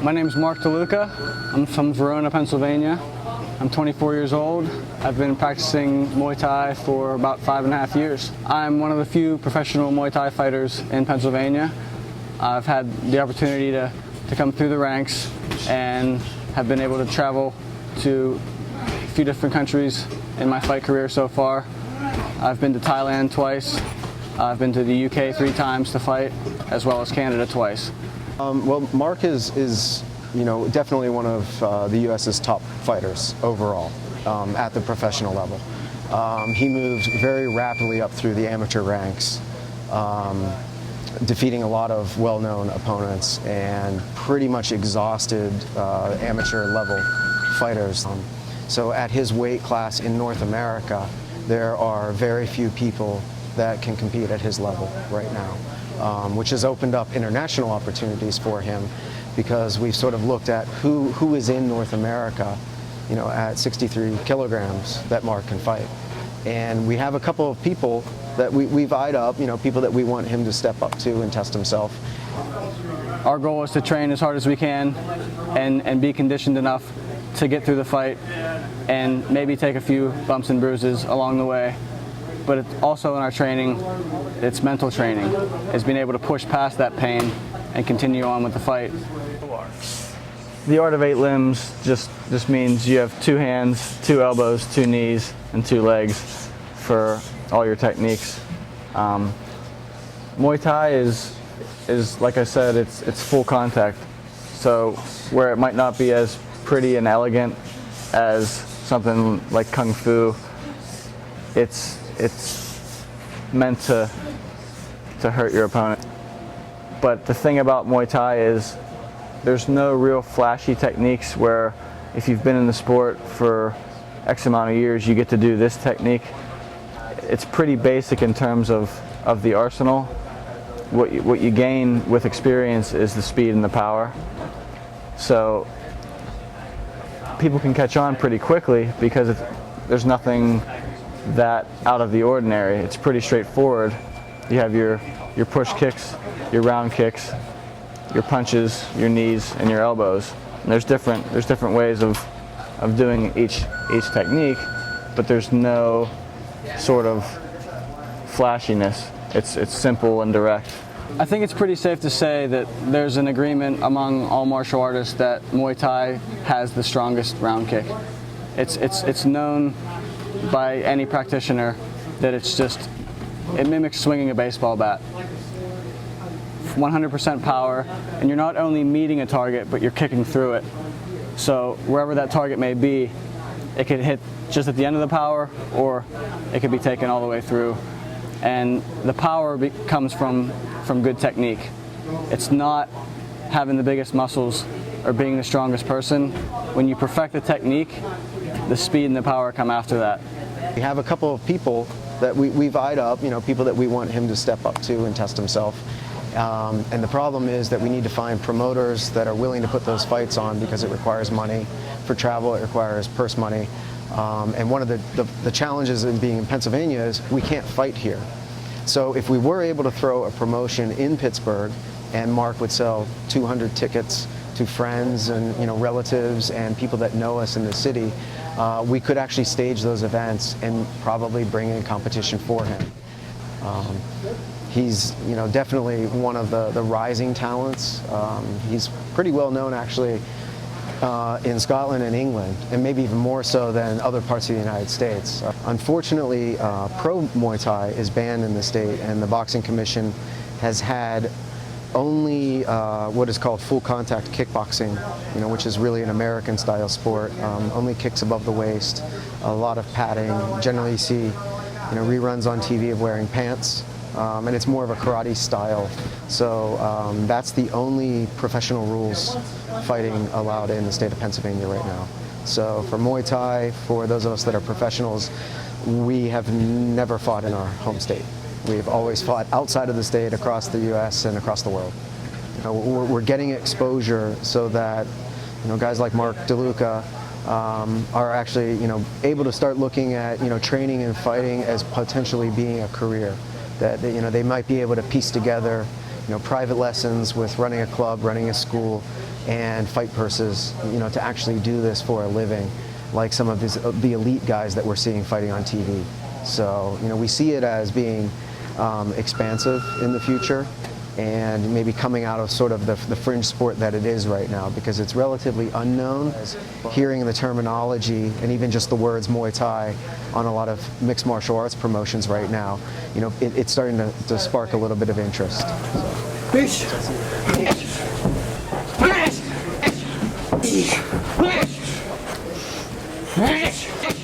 My name is Mark DeLuca. I'm from Verona, Pennsylvania. I'm 24 years old. I've been practicing Muay Thai for about 5.5 years. I'm one of the few professional Muay Thai fighters in Pennsylvania. I've had the opportunity to come through the ranks and have been able to travel to a few different countries in my fight career so far. I've been to Thailand twice. I've been to the UK 3 times to fight, as well as Canada twice. Well, Mark is definitely one of the U.S.'s top fighters overall at the professional level. He moved very rapidly up through the amateur ranks, defeating a lot of well-known opponents and pretty much exhausted amateur level fighters. So at his weight class in North America, there are very few people that can compete at his level right now, which has opened up international opportunities for him, because we've sort of looked at who is in North America, at 63 kilograms that Mark can fight. And we have a couple of people that we've eyed up, people that we want him to step up to and test himself. Our goal is to train as hard as we can and be conditioned enough to get through the fight and maybe take a few bumps and bruises along the way. But also in our training, it's mental training. It's being able to push past that pain and continue on with the fight. The art of 8 limbs just means you have 2 hands, 2 elbows, 2 knees, and 2 legs for all your techniques. Muay Thai is like I said, it's full contact. So where it might not be as pretty and elegant as something like Kung Fu, it's meant to hurt your opponent. But the thing about Muay Thai is there's no real flashy techniques where if you've been in the sport for X amount of years, you get to do this technique. It's pretty basic in terms of the arsenal. What you gain with experience is the speed and the power. So people can catch on pretty quickly because there's nothing that out of the ordinary. It's pretty straightforward. You have your push kicks, your round kicks, your punches, your knees, and your elbows. And there's different ways of doing each technique, but there's no sort of flashiness. It's simple and direct. I think it's pretty safe to say that there's an agreement among all martial artists that Muay Thai has the strongest round kick. It's known by any practitioner that it mimics swinging a baseball bat. 100% power, and you're not only meeting a target, but you're kicking through it. So wherever that target may be, it could hit just at the end of the power, or it could be taken all the way through. And the power comes from good technique. It's not having the biggest muscles or being the strongest person. When you perfect the technique, the speed and the power come after that. We have a couple of people that we've eyed up, people that we want him to step up to and test himself. And the problem is that we need to find promoters that are willing to put those fights on, because it requires money. For travel, it requires purse money. And one of the challenges in being in Pennsylvania is we can't fight here. So if we were able to throw a promotion in Pittsburgh and Mark would sell 200 tickets to friends and relatives and people that know us in the city, we could actually stage those events and probably bring in competition for him. He's definitely one of the rising talents. He's pretty well known actually in Scotland and England, and maybe even more so than other parts of the United States. Unfortunately, pro Muay Thai is banned in the state, and the Boxing Commission has had only what is called full contact kickboxing, which is really an American style sport. Only kicks above the waist, a lot of padding. Generally you see reruns on TV of wearing pants, and it's more of a karate style. So that's the only professional rules fighting allowed in the state of Pennsylvania right now. So for Muay Thai, for those of us that are professionals, we have never fought in our home state. We've always fought outside of the state, across the U.S. and across the world. We're getting exposure so that guys like Mark DeLuca are actually able to start looking at training and fighting as potentially being a career. That they might be able to piece together private lessons with running a club, running a school, and fight purses, to actually do this for a living, like some of the elite guys that we're seeing fighting on TV. So, we see it as being expansive in the future, and maybe coming out of sort of the fringe sport that it is right now, because it's relatively unknown. Hearing the terminology and even just the words Muay Thai on a lot of mixed martial arts promotions right now, it's starting to spark a little bit of interest. So.